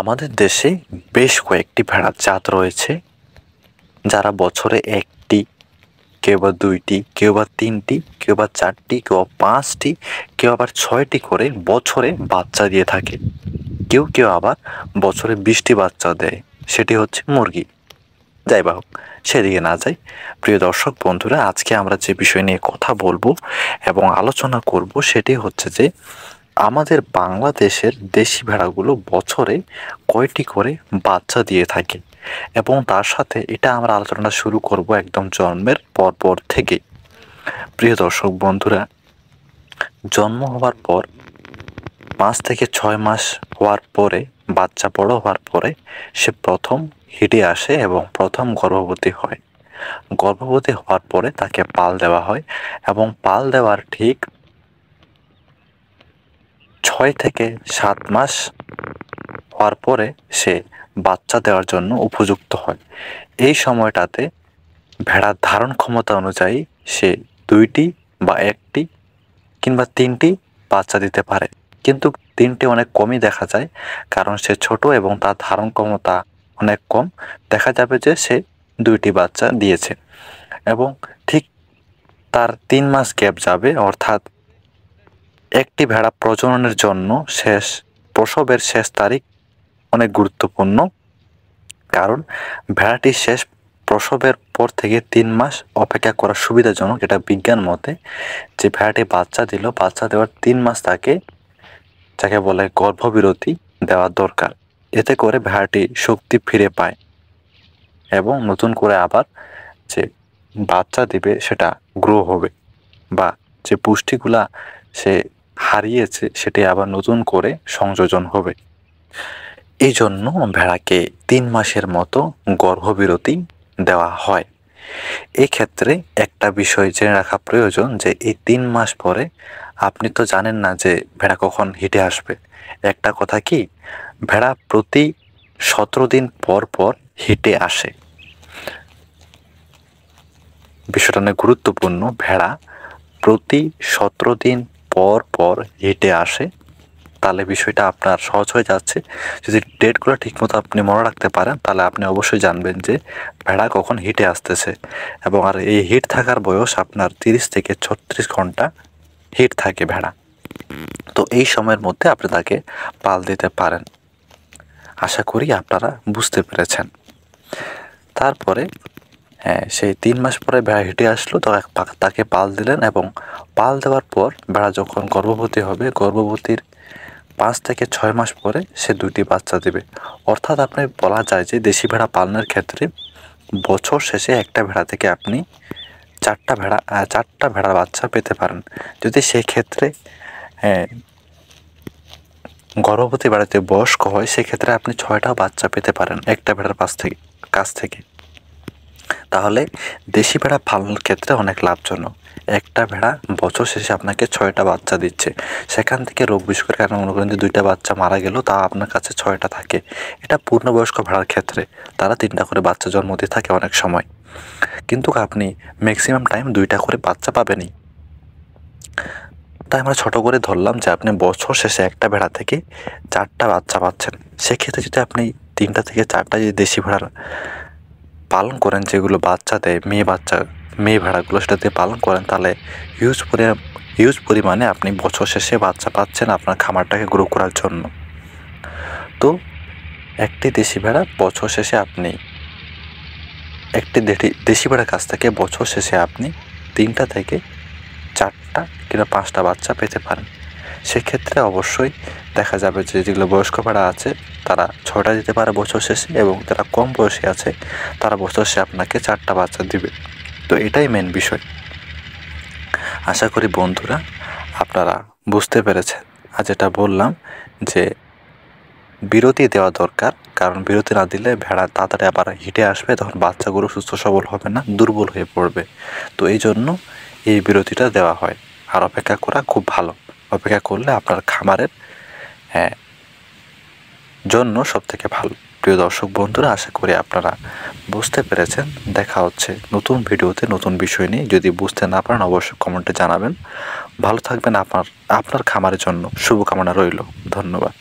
আমাদের দেশে বেশ কয়েকটি ভেড়ার জাত রয়েছে, যারা বছরে একটি, কেউ বা দুইটি, কেউ বা তিনটি, কেউ বা চারটি, কেউ বা পাঁচটি, কেউ আবার 6টি করে বছরে বাচ্চা দিয়ে থাকে। কেউ কেউ আবার বছরে 20টি বাচ্চা দেয়, সেটি হচ্ছে মুরগি। যাই বা হোক, সেদিকে না যাই। প্রিয় দর্শক বন্ধুরা, আজকে আমরা যে বিষয় নিয়ে কথা বলবো এবং আলোচনা করব সেটি হচ্ছে যে আমাদের বাংলাদেশের দেশি ভেড়াগুলো বছরে কয়টি করে বাচ্চা দিয়ে থাকে, এবং তার সাথে এটা আমরা আলোচনাটা শুরু করব একদম জন্মের পর থেকে। প্রিয় দর্শক বন্ধুরা, জন্ম হওয়ার পর 5 থেকে 6 মাস হওয়ার পরে, বাচ্চা বড় হওয়ার পরে সে প্রথম হিটে আসে এবং প্রথম গর্ভবতী হয়। গর্ভবতী হওয়ার পরে তাকে পাল দেওয়া হয়, এবং পাল দেওয়ার ঠিক 6 থেকে 7 মাস হওয়ার পরে সে বাচ্চা দেওয়ার জন্য উপযুক্ত হয়। এই সময়টাতে ভেড়ার ধারণ ক্ষমতা অনুযায়ী সে 2টি বা 1টি কিংবা 3টি বাচ্চা দিতে পারে, কিন্তু 3টি অনেক কমই দেখা যায়, কারণ সে ছোট এবং তার ধারণ ক্ষমতা অনেক কম। দেখা যাবে যে সে 2টি বাচ্চা দিয়েছে, এবং ঠিক তার 3 মাস গ্যাপ যাবে, অর্থাৎ একটি ভেড়া প্রজননের জন্য প্রসবের শেষ তারিখ অনেক গুরুত্বপূর্ণ, কারণ ভেড়াটির শেষ প্রসবের পর থেকে 3 মাস অপেক্ষা করা সুবিধাজনক। এটা বিজ্ঞান মতে যে ভেড়াটি বাচ্চা দিল, বাচ্চা দেওয়ার 3 মাস তাকে, যাকে বলে গর্ভবিরতি দেওয়া দরকার। এতে করে ভেড়াটি শক্তি ফিরে পায় এবং নতুন করে আবার যে বাচ্চা দিবে সেটা গ্রো হবে, বা যে পুষ্টিগুলা সে হারিয়েছে সেটি আবার নতুন করে সংযোজন হবে। এই জন্য ভেড়াকে 3 মাসের মতো গর্ভবিরতি দেওয়া হয়। এই ক্ষেত্রে একটা বিষয় জেনে রাখা প্রয়োজন যে এই 3 মাস পরে আপনি তো জানেন না যে ভেড়া কখন হিটে আসবে। একটা কথা কি, ভেড়া প্রতি 17 দিন পর পর হিটে আসে। বিষয়টা অনেক গুরুত্বপূর্ণ। ভেড়া প্রতি 17 দিন পর পর হিটে আসে। তাহলে বিষয়টা আপনার সহজ হয়ে যাচ্ছে। যদি ডেটগুলো ঠিকমতো আপনি মনে রাখতে পারেন, তাহলে আপনি অবশ্যই জানবেন যে ভেড়া কখন হিটে আসতেছে। এবং আর এই হিট থাকার বয়স আপনার 30 থেকে 36 ঘন্টা হিট থাকে ভেড়া। তো এই সময়ের মধ্যে আপনি তাকে পাল দিতে পারেন। আশা করি আপনারা বুঝতে পেরেছেন। তারপরে সেই 3 মাস পরে ভেড়া হিটে আসলো, তো তাকে পাল দিলেন, এবং পাল দেওয়ার পর ভেড়া যখন গর্ভবতী হবে, গর্ভবতীর 5 থেকে 6 মাস পরে সে 2টি বাচ্চা দেবে। অর্থাৎ আপনি বলা যায় যে দেশি ভেড়া পালনের ক্ষেত্রে বছর শেষে একটা ভেড়া থেকে আপনি 4টা ভেড়ার বাচ্চা পেতে পারেন। যদি সেই ক্ষেত্রে গর্ভবতী ভেড়াতে বয়স্ক হয়, সেক্ষেত্রে আপনি 6টা বাচ্চা পেতে পারেন একটা ভেড়ার কাছ থেকে। তাহলে দেশি ভেড়া পালনের ক্ষেত্রে অনেক লাভজনক। একটা ভেড়া বছর শেষে আপনাকে 6টা বাচ্চা দিচ্ছে, সেখান থেকে রোগ বিষ্কার কারণে মনে করেন যে 2টা বাচ্চা মারা গেল, তা আপনার কাছে 6টা থাকে। এটা পূর্ণবয়স্ক ভেড়ার ক্ষেত্রে তারা 3টা করে বাচ্চা জন্ম দিয়ে থাকে অনেক সময়, কিন্তু আপনি ম্যাক্সিমাম টাইম 2টা করে বাচ্চা পাবেনই। তাই আমরা ছোট করে ধরলাম যে আপনি বছর শেষে একটা ভেড়া থেকে 4টা বাচ্চা পাচ্ছেন। সেক্ষেত্রে যদি আপনি 3টা থেকে 4টা যদি দেশি ভেড়ার পালন করেন, যেগুলো বাচ্চা দেয়, মেয়ে ভেড়াগুলো, সেটা দিয়ে পালন করেন, তাহলে হিউজ পরিমাণে আপনি বছর শেষে বাচ্চা পাচ্ছেন আপনার খামারটাকে গ্রো করার জন্য। তো একটি দেশি ভেড়া বছর শেষে আপনি দেশি ভেড়ার কাছ থেকে বছর শেষে আপনি 3টা থেকে 4টা কিংবা 5টা বাচ্চা পেতে পারেন। সেক্ষেত্রে অবশ্যই দেখা যাবে যে যেগুলো বয়স্ক ভেড়া আছে তারা 6টা দিতে পারে বছর শেষে, এবং যারা কম বয়সী আছে তারা বছর শেষে আপনাকে 4টা বাচ্চা দিবে। তো এটাই মেন বিষয়। আশা করি বন্ধুরা আপনারা বুঝতে পেরেছেন। আর যেটা বললাম যে বিরতি দেওয়া দরকার, কারণ বিরতি না দিলে ভেড়া তাড়াতাড়ি আবার হিটে আসবে, তখন বাচ্চাগুলো সুস্থ সবল হবে না, দুর্বল হয়ে পড়বে। তো এই জন্য এই বিরতিটা দেওয়া হয়। আর অপেক্ষা করা খুব ভালো। অপেক্ষা করলে আপনার খামারের জন্য সবথেকে ভালো। প্রিয় দর্শক বন্ধুরা, আশা করি আপনারা বুঝতে পেরেছেন। দেখা হচ্ছে নতুন ভিডিওতে নতুন বিষয় নিয়ে। যদি বুঝতে না পারেন অবশ্যই কমেন্টে জানাবেন। ভালো থাকবেন। আপনার খামারের জন্য শুভকামনা রইল। ধন্যবাদ।